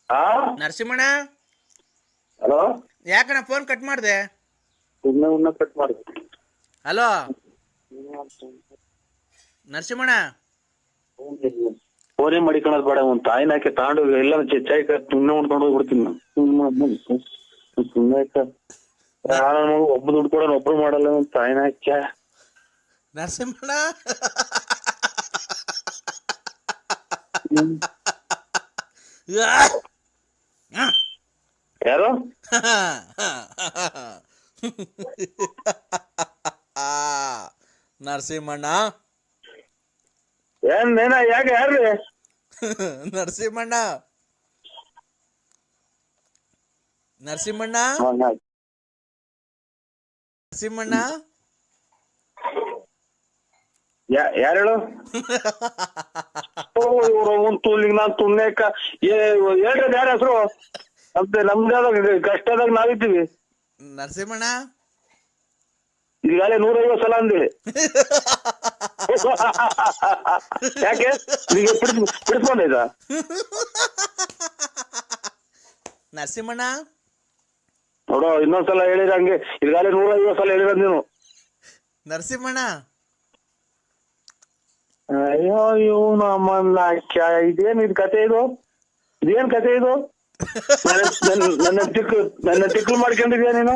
ಆ ನರಸಿಂಹಣ್ಣ, ಹಲೋ, ಯಾಕಣ್ಣ phone cut ಮಾಡಿದೆ? ಸುಮ್ಮನೆ ಕಟ್ ಮಾಡಿ. ಹಲೋ ನರಸಿಂಹಣ್ಣ, ಫೋನೇ ಮಾಡಿಕೊಳ್ಳೋದು ಬೇಡ. ಒಂದು ತಾಯಿನ ಹಾಕಿ ತಾಂಡು ಎಲ್ಲ ಚಾಯ್ ಸುಮ್ಮನೆ ಉಣ್ಕೊಂಡು ಹೋಗ್ಬಿಡ್ತೀನಿ ನಾನು. ಸುಮ್ಮನೆ ಒಬ್ಬ ದುಡ್ಡು ಕೂಡ ಒಬ್ರು ಮಾಡಲ್ಲ. ಒಂದು ತಾಯಿನ ಹಾಕ್ಯ ನರಸಿಂಹಣ್ಣ ಯಾರು ನರಸಿಂಹಣ್ಣ, ಏನ ಯಾಕೆ ಯಾರ್ರಿ? ನರಸಿಂಹಣ್ಣ, ನರಸಿಂಹಣ್ಣ, ನರಸಿಂಹಣ್ಣ, ಯಾರು ಹೇಳು? ಒಂದು ತೂಲಿಗೆ ನಾನು ತುಣ್ಣೆಕ್ಕ ಹೇಳ್ರಿ ಯಾರ ಹೆಸರು ಅಂತ. ನಮ್ದಾದ ಕಷ್ಟದಾಗ ನಾವಿದ್ದೀವಿ. ನರಸಿಂಹಣ್ಣ, ಈಗಾಗಲೇ 150 ಸಲ ಅಂದೇಳಿ. ಯಾಕೆ ಬಿಡಿಸ್ಕೊಂಡೈತ? ನರಸಿಂಹಣ್ಣ, ನೋಡೋ, ಇನ್ನೊಂದ್ಸಲ ಹೇಳಿರ ಹಂಗೆ. ಈಗಾಗಲೇ 150 ಸಲ ಹೇಳಿರ ನೀನು. ನರಸಿಂಹಣ್ಣ, ಅಯ್ಯೋ ಇವನು ಅಮ್ಮನ್ನ ಇದೇನ್ ಇದು ಕತೆ? ಇದೇನ್ ಕತೆ ಇದು? ನನ್ನ ತಿಕ್ಲು ಮಾಡ್ಕೊಂಡಿದ್ಯಾ ನೀನು?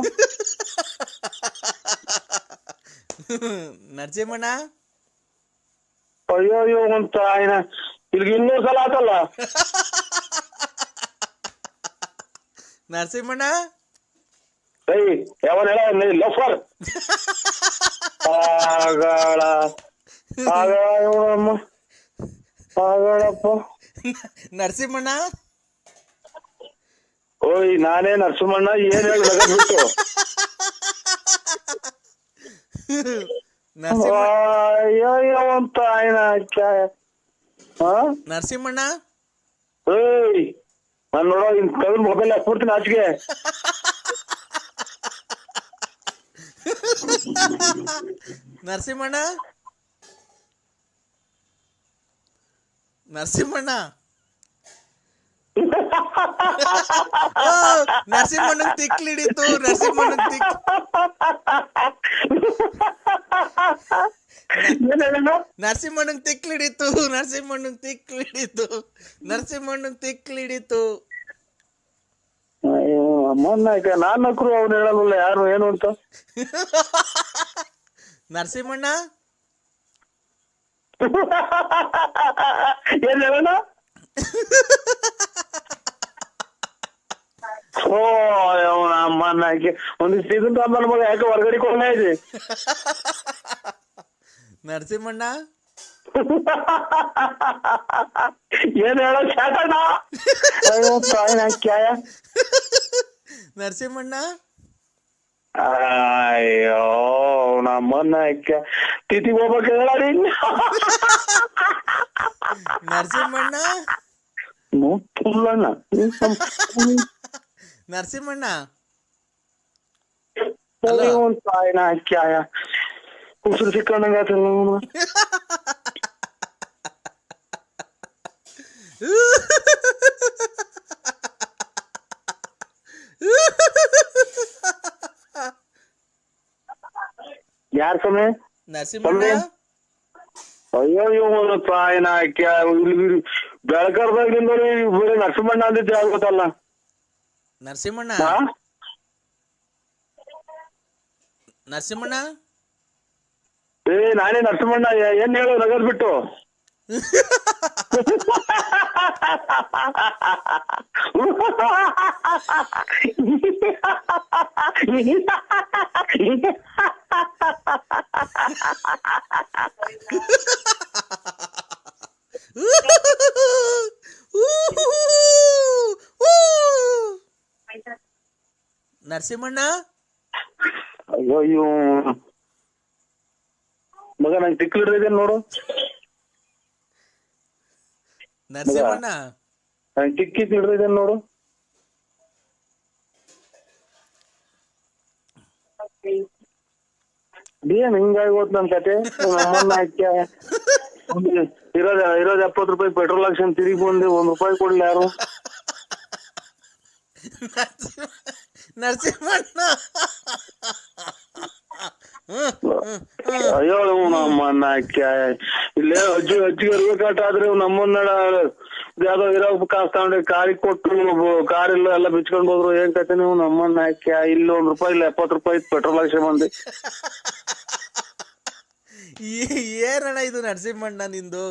ನರಸಿಂಹಣ್ಣ, ಅಯ್ಯೋ ಅಂತ ಆಯ್ನ ಇಲ್ಲಿಗೆ 200 ಸಲ ಆತಲ್ಲ. ನರಸಿಂಹಣ್ಣ, ಯಾವನ್ ಹೇಳ ಲಫರ್ ಆಗಳ ಆಗಳಮ್ಮ ಆಗಳಪ್ಪ. ನರಸಿಂಹಣ್ಣ, ಓಯ್ ನಾನೇ ನರಸಿಂಹಣ್ಣ. ಏನ್ ಹೇಳಿ ಬಿಟ್ಟು ಅಯ್ಯೋ ಅಂತ ಆಯ್ನ ನರಸಿಂಹಣ್ಣ, ಏಯ್ ನಾನ್ ನೋಡೋ ಇನ್ ಕವಿಲ್ ಮೊಬೈಲ್ ಹಾಕ್ಬಿಡ್ತೀನಿ ಆಚೆಗೆ. ನರಸಿಂಹಣ್ಣ, ನರಸಿಂಹಣ್ಣ, ನರಸಿಂಹಣ್ಣಂಗ್ ತಿಕ್ಲಿಡಿತು. ನರಸಿಂಹಣ್ಣಂಗ್ ತಿಕ್ಲಿಡಿತು. ಅಯ್ಯೋ ಅಮ್ಮನ್ನ ನಾನ್ ನಕ್ರು ಅವ್ನು ಹೇಳಲ್ಲ ಯಾರು ಏನು ಅಂತ. ನರಸಿಂಹಣ್ಣ, ಏನ್ ಹೇಳೋಣ? ಓ ಅವನ ಅಮ್ಮನ್ನ ಒಂದಿಷ್ಟು ಇದನ್ನ ಅಮ್ಮನ ಮಗ ಯಾಕೆ ಹೊರಗಡೆ ಕೊಂಡ ಇದೆ. ನರಸಿಂಹಣ್ಣ, ಏನ್ ಹೇಳೋ ಶಾಟಣ್ಣ? ಅಯ್ಯೋ ತಾಯಿನ ಕ್ಯಾಯ. ನರಸಿಂಹಣ್ಣ, ಅಯ್ಯೋ ನಮ್ಮನ್ನ ತಿಥಿಗೆ ಹೋಗ್ಬೇಕು ಹೇಳಿ. ನರಸಿಂಹಣ್ಣ, ಮುಲ್ಲಣ್ಣ ನರಸಿಂಹಣ್ಣ, ತಾಯಿನ ಕ್ಯಾಯ ಉಸಿರು ಸಿಕ್ಕಂಡಂಗಾತಲ್ಲ. ಯಾರ ಸಮಯ? ನರಸಿಂಹಣ್ಣ, ಅಯ್ಯೋ ಇವನು ತಾಯಿನ ಬೆಳಕರ್ದಾಗ್ಲಿಂದ ಬೇರೆ ನರಸಿಂಹಣ್ಣ ಅಂದಿದ್ದೆ ಆಗುತ್ತಲ್ಲ. ನರಸಿಂಹಣ್ಣ, ನರಸಿಂಹಣ್ಣ, ನಾನೇ ನರಸಿಂಹಣ್ಣ. ಏನ್ ಹೇಳು ನಗದ್ ಬಿಟ್ಟು? ನರಸಿಂಹಣ್ಣ, ಅಯ್ಯೋ ಮಗ ನಂಗೆ ತಿಕ್ಲಿಡ್ರಿದೆ ನೋಡು. ನರಸಿಂಹಣ್ಣ, ನಂಗೆ ಟಿಕ್ಕಿ ಹಿಡ್ದಿದೆ ನೋಡು. ಏನ್ ಹಿಂಗಾಗಿ ಹೋತ್ ನನ್ ಕತೆ. ನಮ್ಮನ್ನ ಹಾಕ್ಯ ಇರೋದ್ 70 ರೂಪಾಯಿ ಪೆಟ್ರೋಲ್ ಹಾಕ್ಸ್ಕೊಂಡ್ ತಿರುಗಿ ಬಂದೆ. 1 ರೂಪಾಯಿ ಕೊಡ್ಲಿ ಯಾರು? ನರಸಿಂಹಣ್ಣ ಅಯ್ಯೋ ನಮ್ಮನ್ನ ಇಲ್ಲೇ ಅಜ್ಜಿಗೆ ಇರ್ಬೇಕಾಟ ಆದ್ರೆ ನಮ್ಮನ್ನ ಯಾವ್ದೋ ಇರೋ ಕಾಸು ತಗೊಂಡು ಕಾರಿಗೆ ಕೊಟ್ಟು ಕಾರ್ ಇಲ್ಲ ಎಲ್ಲ ಬಿಚ್ಕೊಂಡ್ ಹೋದ್ರು ಏನ್ ಕತೆ ನೀವು ನಮ್ಮನ್ನ ಇಲ್ಲಿ ₹1 ಇಲ್ಲ ₹70 ಪೆಟ್ರೋಲ್ ಹಾಕ್ಸಿ ಬಂದಿ. ಏನಣ್ಣ ಇದು ನರಸಿಂಹಣ್ಣ ನಿಂದು?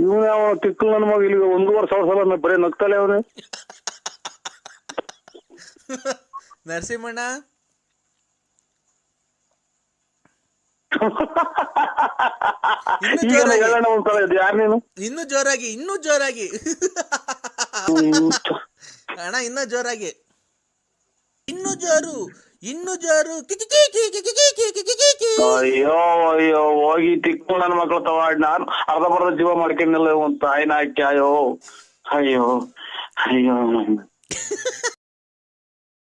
ಇವ್ನ ಯಾವ ತಿಕ್ಕಲ್ ನನ್ ಮಗ ಇಲ್ಲಿ 1,500,000 ಸಲ ಬರೀ ನಗ್ತಲೆ ಅವನೇ. ನರಸಿಂಹಣ್ಣ ಹೇಳೋಣ ಒಂದ್ಸಲ ಇದು ಯಾರು ನೀನು? ಇನ್ನೂ ಜೋರಾಗಿ ಅಣ್ಣ, ಇನ್ನೂ ಜೋರಾಗಿ, ಇನ್ನೂ ಜೋರು. ಅಯ್ಯೋ ಅಯ್ಯೋ ಹೋಗಿ ತಿಕ್ಕು ನನ್ನ ಮಕ್ಳು ತವಾಡ್ ನಾನು ಅರ್ಧ ಜೀವ ಮಾಡ್ಕೊಂಡಿಲ್ಲ ತಾಯಿನ ಹಾಕಿ. ಅಯ್ಯೋ ಅಯ್ಯೋ ಅಯ್ಯೋ